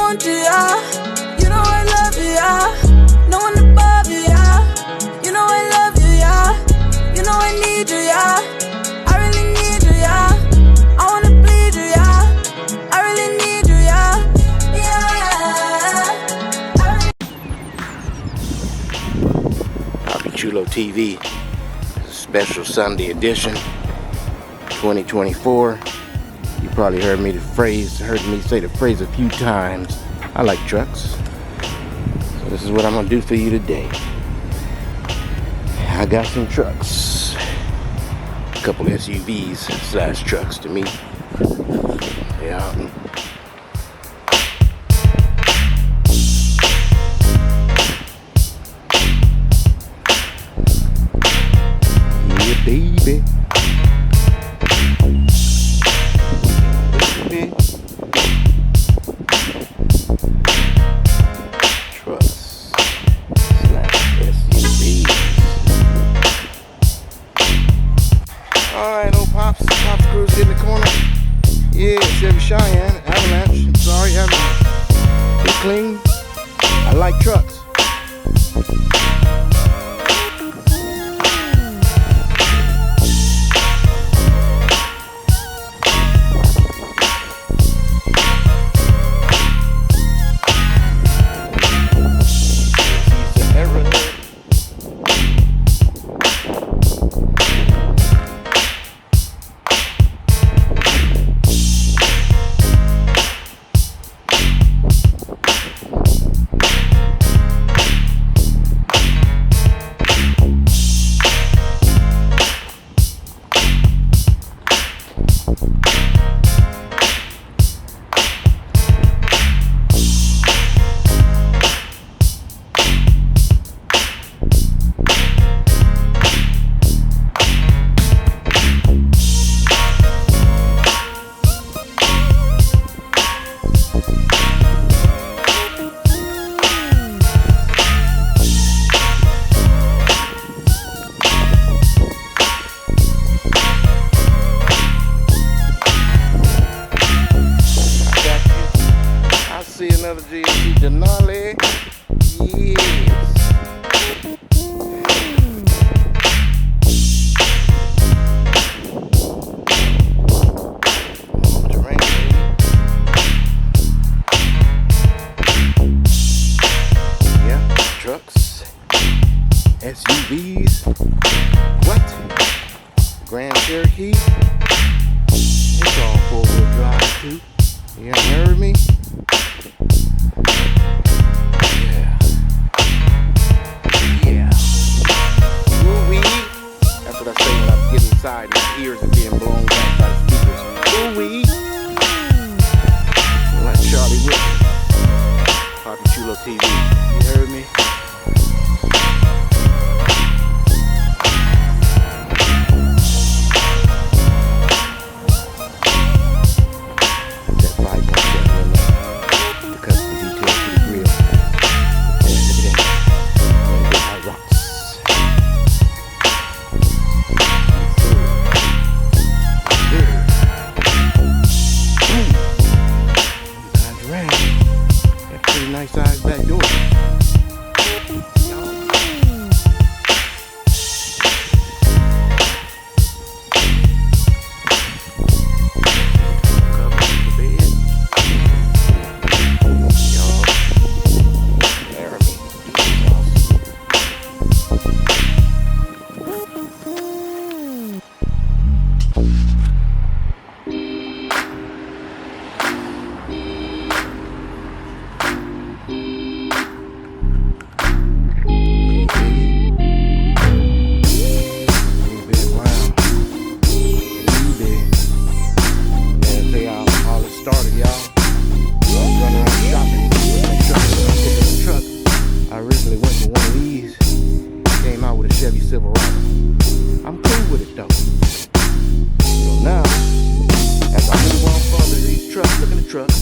want you, yeah. You know I love you, yeah. No one above you, yeah. You know I love you, yeah. You know I need you, yeah. I really need you, yeah. I wanna bleed you, yeah. I really need you, yeah. Papi Chulo TV, special Sunday edition, 2024. You probably heard me say the phrase a few times. I like trucks. So this is what I'm gonna do for you today. I got some trucks. A couple SUVs / trucks to me. Yeah. Yeah, baby. Trucks / SUVs. Alright, old Pops Cruise in the corner. Yeah, Chevy Cheyenne, Avalanche. I'm sorry, Avalanche. It's clean. I like trucks. Another GMC Denali. Yes. Terrain. Yeah, trucks, SUVs. What? Grand Cherokee. It's all four-wheel drive too. You heard me? Inside, my ears are being blown back by the speakers. Ooh-wee. Like Charlie Wilson. Papi Chulo TV. You heard me? That 5.7 the custom detail for the grill. Yeah, look at that. Hot rocks. Nice size back door. Chevy Silverado. I'm cool with it though. So now, as I move on further to these trucks, looking at trucks,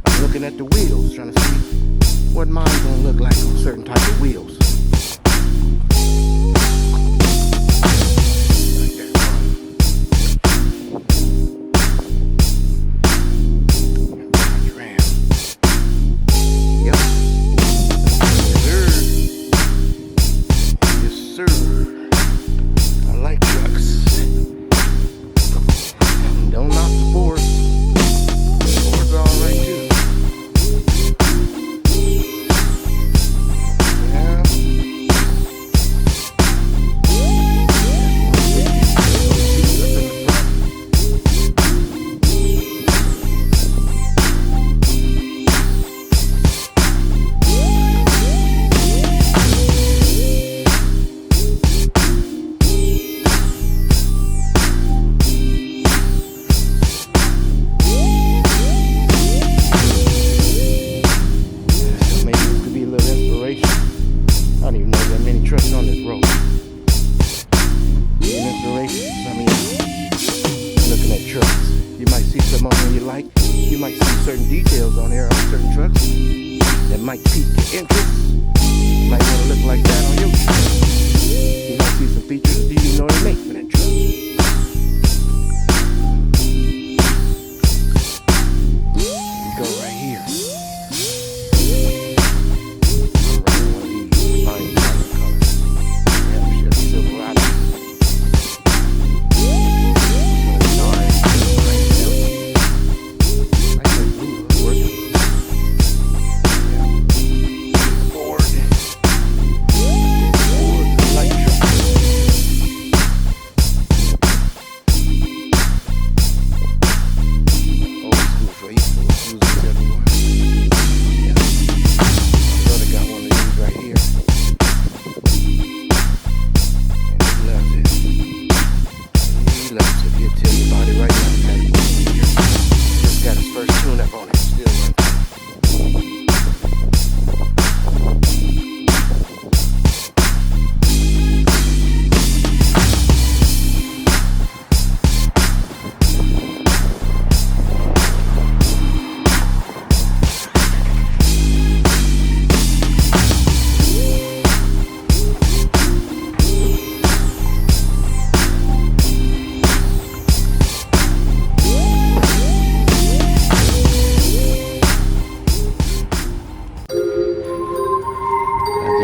I'm looking at the wheels, trying to see what mine's gonna look like on certain type of wheels. Ram. details on there on certain trucks that might pique your interest. You might want to look like that on your truck. You might see some features that you didn't know they make for that truck. You go right here. Right one of these fine colors. Yeah, shit, Silverado.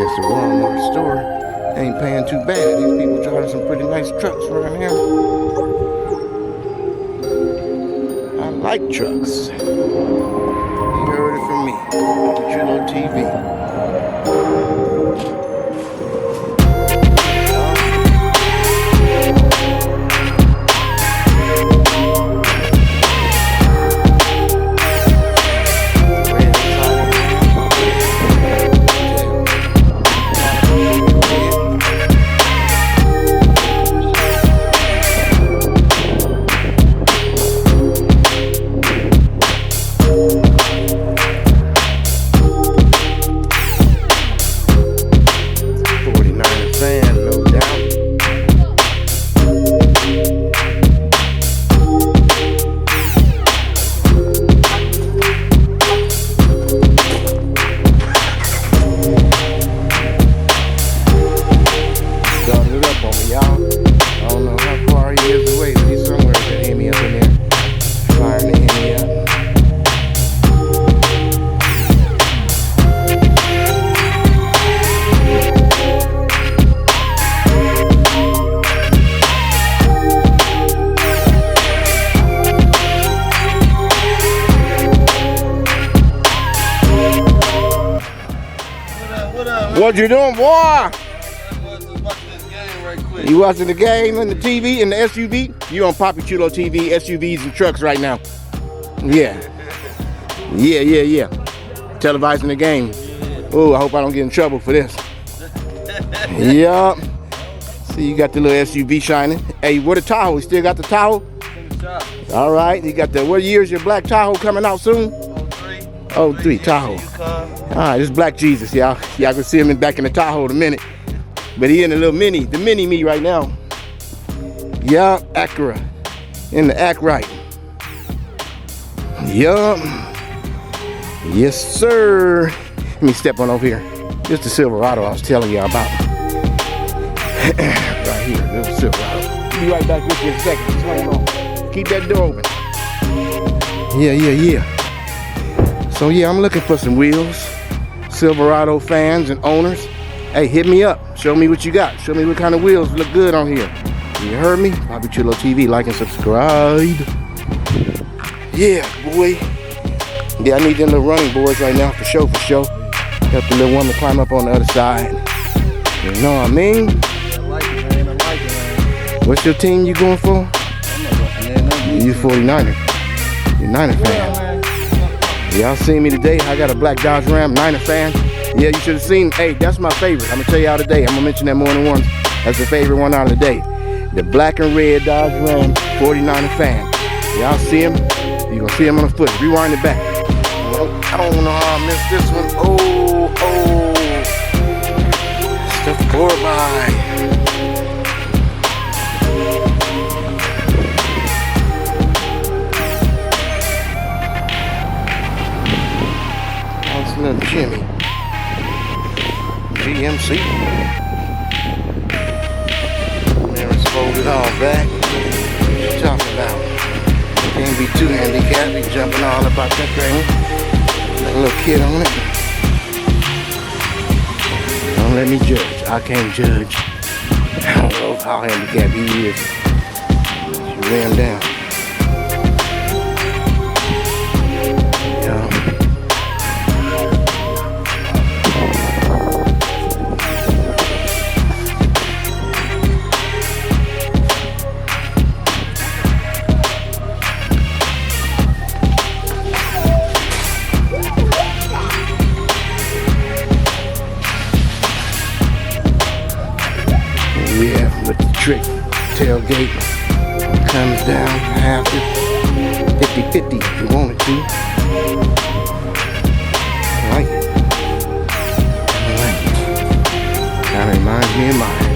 The Walmart store ain't paying too bad. These people driving some pretty nice trucks around here. I like trucks. You heard it from me. Chulo TV. What you doing, boy? You watching the game on the TV and the SUV? You on Papi Chulo TV, SUVs and trucks right now. Yeah. Televising the game. Oh, I hope I don't get in trouble for this. Yup. See, you got the little SUV shining. Hey, what a Tahoe? You still got the Tahoe? All right. You got the, what year is your black Tahoe coming out soon? 03 Tahoe. Alright, this is Black Jesus, y'all. Y'all can see him back in the Tahoe in a minute. But he in the little mini, the mini me right now. Yeah, Acura. In the act right. Yup. Yes, sir. Let me step on over here. This is the Silverado I was telling y'all about. Right here, this is Silverado. I'll be right back with you in a second. Just hold on. Keep that door open. Yeah. So yeah, I'm looking for some wheels. Silverado fans and owners. Hey, hit me up. Show me what you got. Show me what kind of wheels look good on here. You heard me? Papi Chulo TV. Like and subscribe. Yeah, boy. Yeah, I need them little running boards right now for show. Help the little woman climb up on the other side. You know what I mean? I like it, man. What's your team you going for? You 49er. You're Niner fan. Y'all seen me today. I got a black Dodge Ram, Niner fan. Yeah, you should have seen. Hey, that's my favorite. I'm going to tell y'all today. I'm going to mention that more than once. That's the favorite one out of the day. The black and red Dodge Ram 49er fan. Y'all see him? You're going to see him on the footage. Rewind it back. I don't know how I missed this one. Oh. It's the 4x. Little Jimmy. GMC. Mirrors folded all back. What you talking about? Can't be too handicapped. Be jumping all about that thing. That little kid on it. Don't let me judge. I can't judge. I don't know how handicapped he is. She ran down. Yeah, with the trick tailgate comes down half it 50-50 if you wanted to. I like it. Kinda reminds me of mine.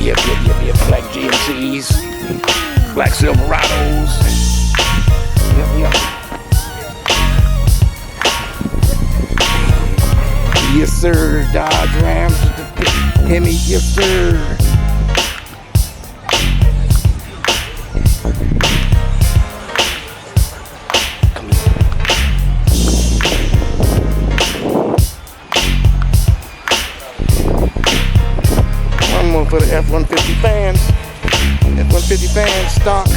Yep. Black GMCs, black Silverados. Yep. Yes, sir. Dodge Rams, Hemi, yes, sir. For the F-150 fans. F-150 fans stock.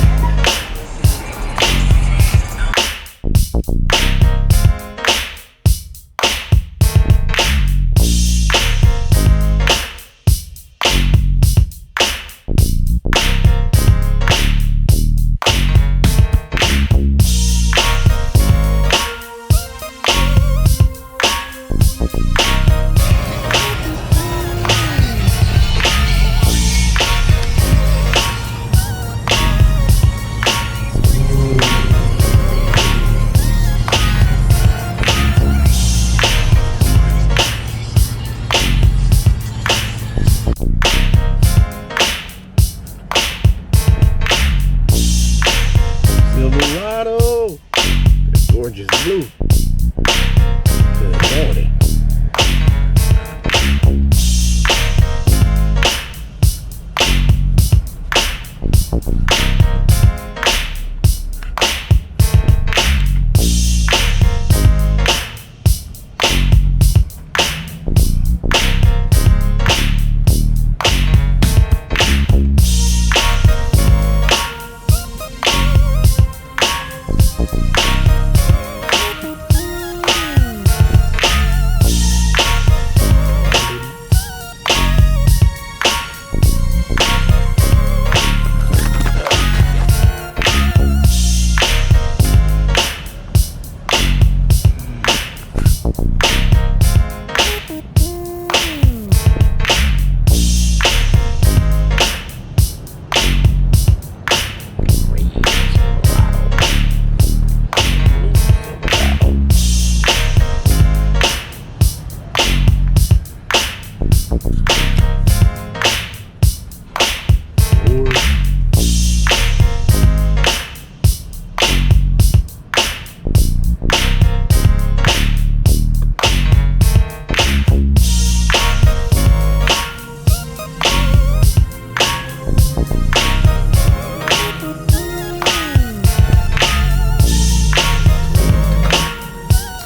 Silverado, that gorgeous blue. Good morning.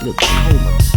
Look, Tacoma.